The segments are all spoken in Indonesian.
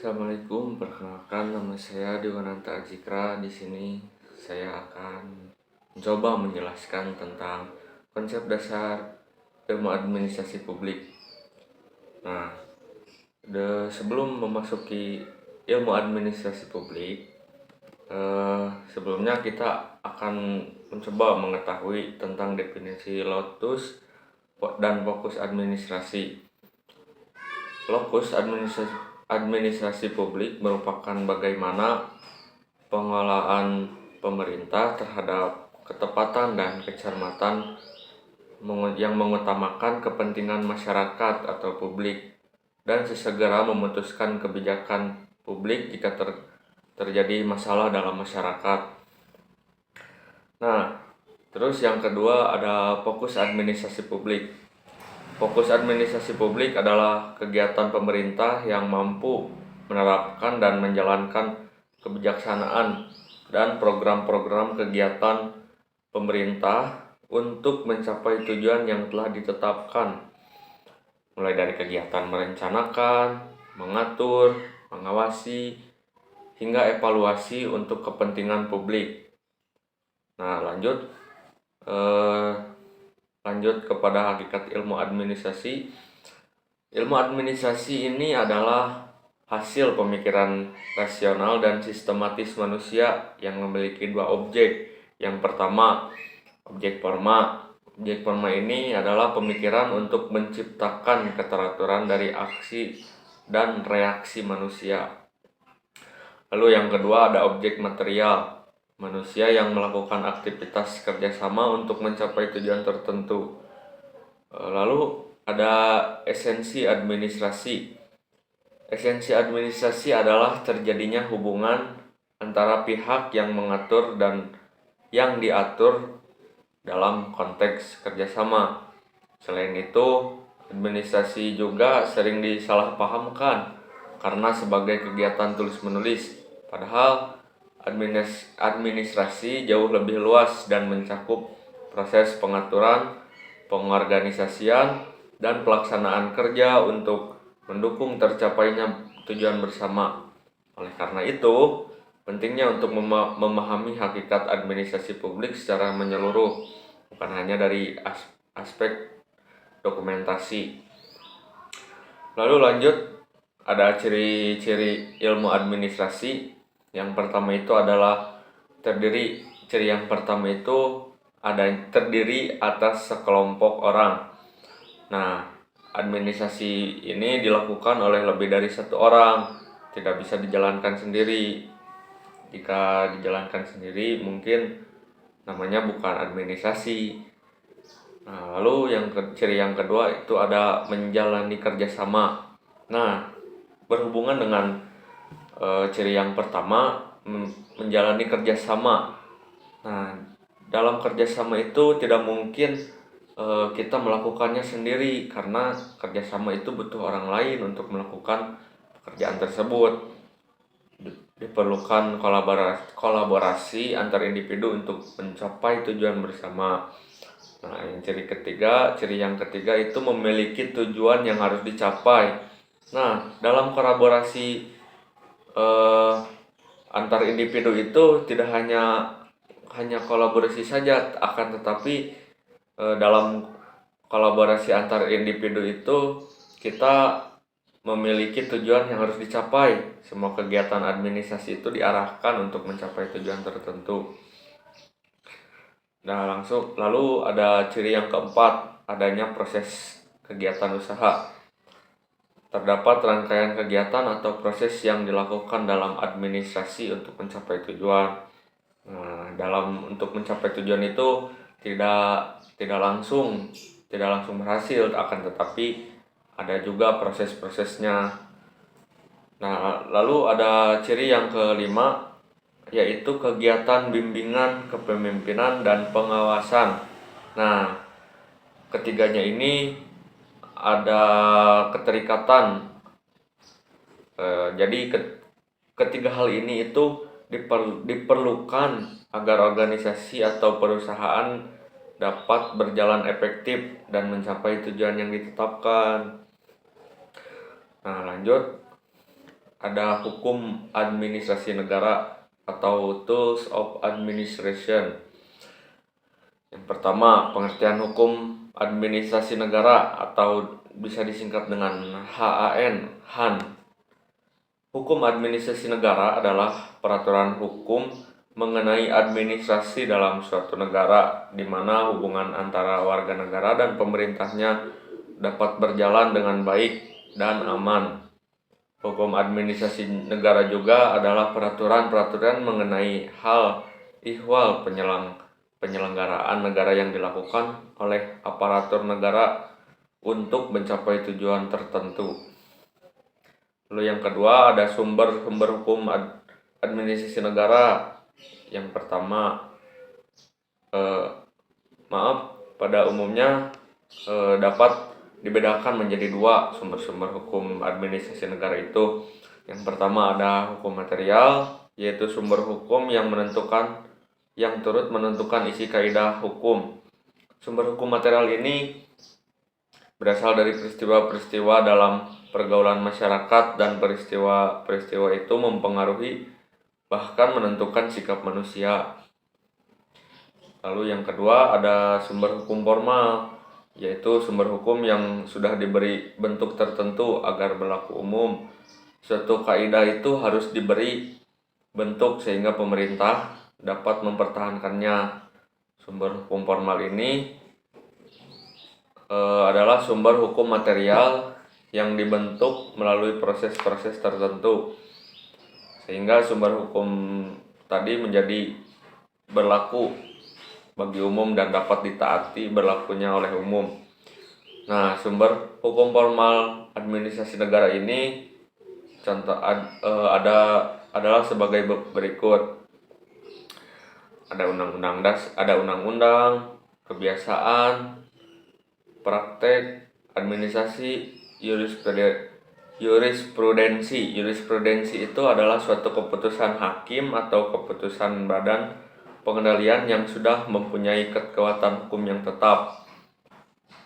Assalamualaikum, perkenalkan nama saya Dewananta Ajikra. Di sini saya akan mencoba menjelaskan tentang konsep dasar ilmu administrasi publik. Nah, sebelum memasuki ilmu administrasi publik, sebelumnya kita akan mencoba mengetahui tentang definisi lokus dan fokus administrasi. Lokus administrasi publik merupakan bagaimana pengelolaan pemerintah terhadap ketepatan dan kecermatan yang mengutamakan kepentingan masyarakat atau publik dan sesegera memutuskan kebijakan publik jika terjadi masalah dalam masyarakat. Nah, terus yang kedua ada fokus administrasi publik. Fokus administrasi publik adalah kegiatan pemerintah yang mampu menerapkan dan menjalankan kebijaksanaan dan program-program kegiatan pemerintah untuk mencapai tujuan yang telah ditetapkan, mulai dari kegiatan merencanakan, mengatur, mengawasi, hingga evaluasi untuk kepentingan publik. Nah, lanjut kepada hakikat ilmu administrasi. Ilmu administrasi ini adalah hasil pemikiran rasional dan sistematis manusia yang memiliki dua objek. Yang pertama, objek forma. Objek forma ini adalah pemikiran untuk menciptakan keteraturan dari aksi dan reaksi manusia. Lalu yang kedua ada objek material. Manusia yang melakukan aktivitas kerjasama untuk mencapai tujuan tertentu. Lalu ada esensi administrasi. Esensi administrasi adalah terjadinya hubungan antara pihak yang mengatur dan yang diatur dalam konteks kerjasama. Selain itu, administrasi juga sering disalahpahamkan karena sebagai kegiatan tulis-menulis. Padahal administrasi jauh lebih luas dan mencakup proses pengaturan, pengorganisasian, dan pelaksanaan kerja untuk mendukung tercapainya tujuan bersama. Oleh karena itu, pentingnya untuk memahami hakikat administrasi publik secara menyeluruh, bukan hanya dari aspek dokumentasi. Lalu lanjut, ada ciri-ciri ilmu administrasi. Yang pertama itu adalah ciri yang pertama itu terdiri atas sekelompok orang. Nah, administrasi ini dilakukan oleh lebih dari satu orang, tidak bisa dijalankan sendiri. Jika dijalankan sendiri mungkin namanya bukan administrasi. Nah, lalu ciri yang kedua itu ada menjalani kerjasama. Nah, berhubungan dengan ciri yang pertama, menjalani kerjasama. Nah, dalam kerjasama itu tidak mungkin kita melakukannya sendiri, karena kerjasama itu butuh orang lain untuk melakukan pekerjaan tersebut. Diperlukan kolaborasi antar individu untuk mencapai tujuan bersama. Nah, ciri yang ketiga itu memiliki tujuan yang harus dicapai. Nah, dalam kolaborasi antar individu itu tidak hanya kolaborasi saja, akan tetapi dalam kolaborasi antar individu itu kita memiliki tujuan yang harus dicapai. Semua kegiatan administrasi itu diarahkan untuk mencapai tujuan tertentu. Nah, lalu ada ciri yang keempat, adanya proses kegiatan usaha. Terdapat rangkaian kegiatan atau proses yang dilakukan dalam administrasi untuk mencapai tujuan. Nah, untuk mencapai tujuan itu tidak langsung berhasil, akan tetapi ada juga proses-prosesnya. Nah, lalu ada ciri yang kelima, yaitu kegiatan bimbingan kepemimpinan dan pengawasan. Nah, ketiganya ini ada keterikatan. Jadi ketiga hal ini itu diperlukan agar organisasi atau perusahaan dapat berjalan efektif dan mencapai tujuan yang ditetapkan. Nah, lanjut ada hukum administrasi negara atau tools of administration. Yang pertama, pengertian hukum administrasi negara atau bisa disingkat dengan HAN. Hukum administrasi negara adalah peraturan hukum mengenai administrasi dalam suatu negara, di mana hubungan antara warga negara dan pemerintahnya dapat berjalan dengan baik dan aman. Hukum administrasi negara juga adalah peraturan-peraturan mengenai hal ihwal penyelenggaraan negara yang dilakukan oleh aparatur negara untuk mencapai tujuan tertentu. Lalu yang kedua, ada sumber-sumber hukum administrasi negara. Yang pertama, pada umumnya dapat dibedakan menjadi dua sumber-sumber hukum administrasi negara itu. Yang pertama ada hukum material, yaitu sumber hukum yang turut menentukan isi kaidah hukum. Sumber hukum material ini berasal dari peristiwa-peristiwa dalam pergaulan masyarakat, dan peristiwa-peristiwa itu mempengaruhi bahkan menentukan sikap manusia. Lalu yang kedua ada sumber hukum formal, yaitu sumber hukum yang sudah diberi bentuk tertentu agar berlaku umum. Suatu kaidah itu harus diberi bentuk sehingga pemerintah dapat mempertahankannya. Sumber hukum formal ini adalah sumber hukum material yang dibentuk melalui proses-proses tertentu, sehingga sumber hukum tadi menjadi berlaku bagi umum dan dapat ditaati berlakunya oleh umum. Nah, sumber hukum formal administrasi negara ini adalah sebagai berikut. Ada undang-undang, kebiasaan, praktek, administrasi, jurisprudensi. Jurisprudensi itu adalah suatu keputusan hakim atau keputusan badan pengendalian yang sudah mempunyai kekuatan hukum yang tetap.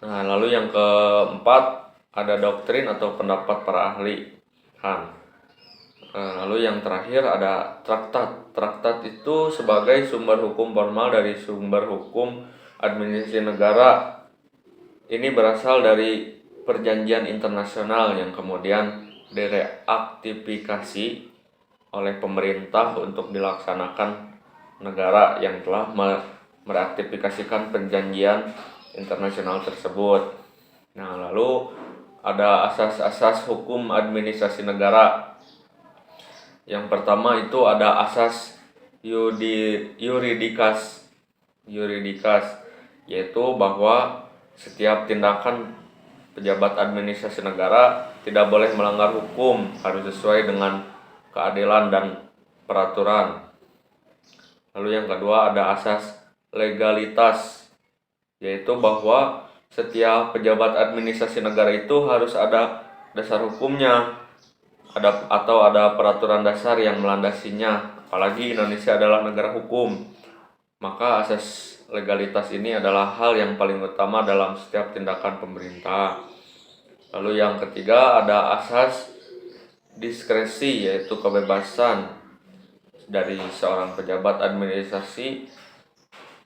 Nah, lalu yang keempat ada doktrin atau pendapat para ahli HAN. Lalu yang terakhir ada traktat. Traktat itu sebagai sumber hukum formal dari sumber hukum administrasi negara. Ini berasal dari perjanjian internasional yang kemudian direaktifikasi oleh pemerintah untuk dilaksanakan negara yang telah mereaktifikasikan perjanjian internasional tersebut. Nah, lalu ada asas-asas hukum administrasi negara. Yang pertama itu ada asas juridikas, yaitu bahwa setiap tindakan pejabat administrasi negara tidak boleh melanggar hukum, harus sesuai dengan keadilan dan peraturan. Lalu yang kedua ada asas legalitas, yaitu bahwa setiap pejabat administrasi negara itu harus ada dasar hukumnya, atau ada peraturan dasar yang melandasinya. Apalagi Indonesia adalah negara hukum, maka asas legalitas ini adalah hal yang paling utama dalam setiap tindakan pemerintah. Lalu yang ketiga ada asas diskresi, yaitu kebebasan dari seorang pejabat administrasi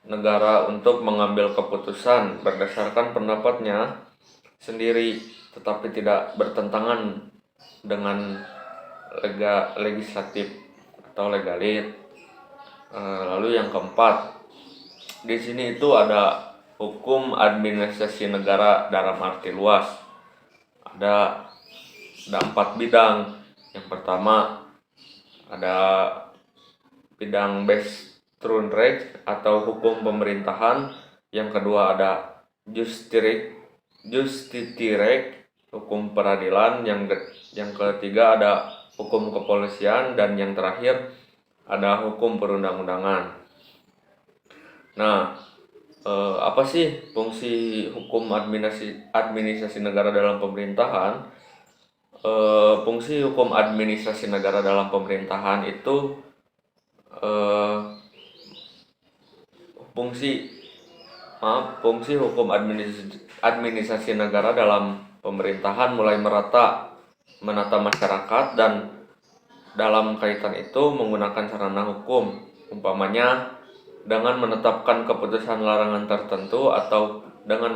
negara untuk mengambil keputusan berdasarkan pendapatnya sendiri, tetapi tidak bertentangan dengan legislatif atau legalit. Lalu yang keempat, di sini itu ada hukum administrasi negara dalam arti luas. Ada 4 bidang. Yang pertama ada bidang Bestuurrecht atau hukum pemerintahan. Yang kedua ada Justitierecht, hukum peradilan. Yang ketiga ada hukum kepolisian, dan yang terakhir ada hukum perundang-undangan. Nah, apa sih fungsi hukum administrasi negara dalam pemerintahan? Fungsi hukum administrasi negara dalam pemerintahan itu fungsi hukum administrasi negara dalam pemerintahan mulai menata masyarakat dan dalam kaitan itu menggunakan sarana hukum, umpamanya dengan menetapkan keputusan larangan tertentu atau dengan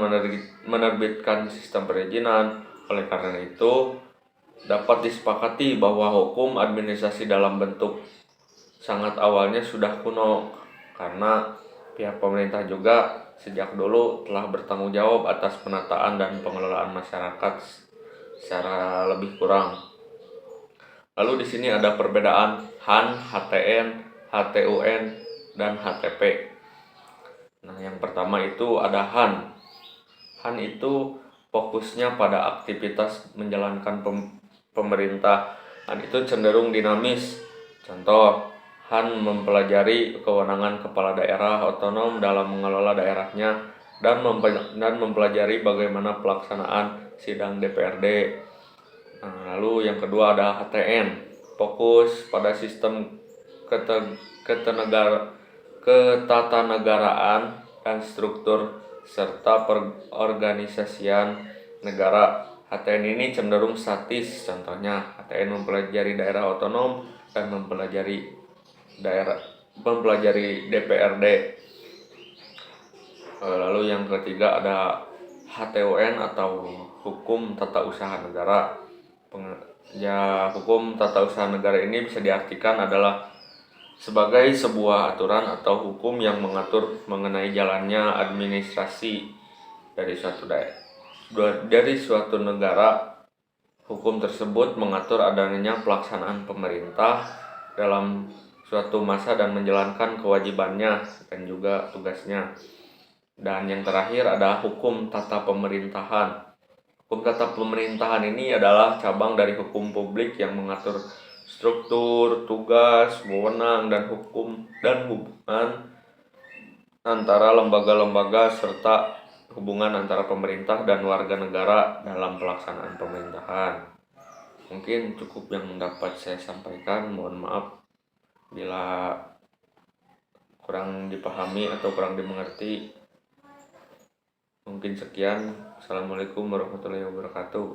menerbitkan sistem perizinan. Oleh karena itu, dapat disepakati bahwa hukum administrasi dalam bentuk sangat awalnya sudah kuno, karena pihak pemerintah juga sejak dulu telah bertanggung jawab atas penataan dan pengelolaan masyarakat secara lebih kurang. Lalu di sini ada perbedaan HAN, HTN, HTUN, dan HTP. Nah, yang pertama itu ada HAN. HAN itu fokusnya pada aktivitas menjalankan pemerintahan itu cenderung dinamis. Contoh, HAN mempelajari kewenangan kepala daerah otonom dalam mengelola daerahnya dan mempelajari bagaimana pelaksanaan sidang DPRD. Nah, lalu yang kedua ada HTN, fokus pada sistem ketatanegaraan dan struktur serta perorganisasian negara. HTN ini cenderung statis, contohnya HTN mempelajari daerah otonom dan mempelajari DPRD. Lalu yang ketiga ada HTUN atau hukum tata usaha negara. Hukum tata usaha negara ini bisa diartikan adalah sebagai sebuah aturan atau hukum yang mengatur mengenai jalannya administrasi dari suatu negara. Hukum tersebut mengatur adanya pelaksanaan pemerintah dalam suatu masa dan menjalankan kewajibannya dan juga tugasnya. Dan yang terakhir ada hukum tata pemerintahan. Hukum tata pemerintahan ini adalah cabang dari hukum publik yang mengatur struktur, tugas, wewenang, dan hubungan antara lembaga-lembaga serta hubungan antara pemerintah dan warga negara dalam pelaksanaan pemerintahan. Mungkin cukup yang dapat saya sampaikan. Mohon maaf bila kurang dipahami atau kurang dimengerti. Mungkin sekian. Assalamualaikum warahmatullahi wabarakatuh.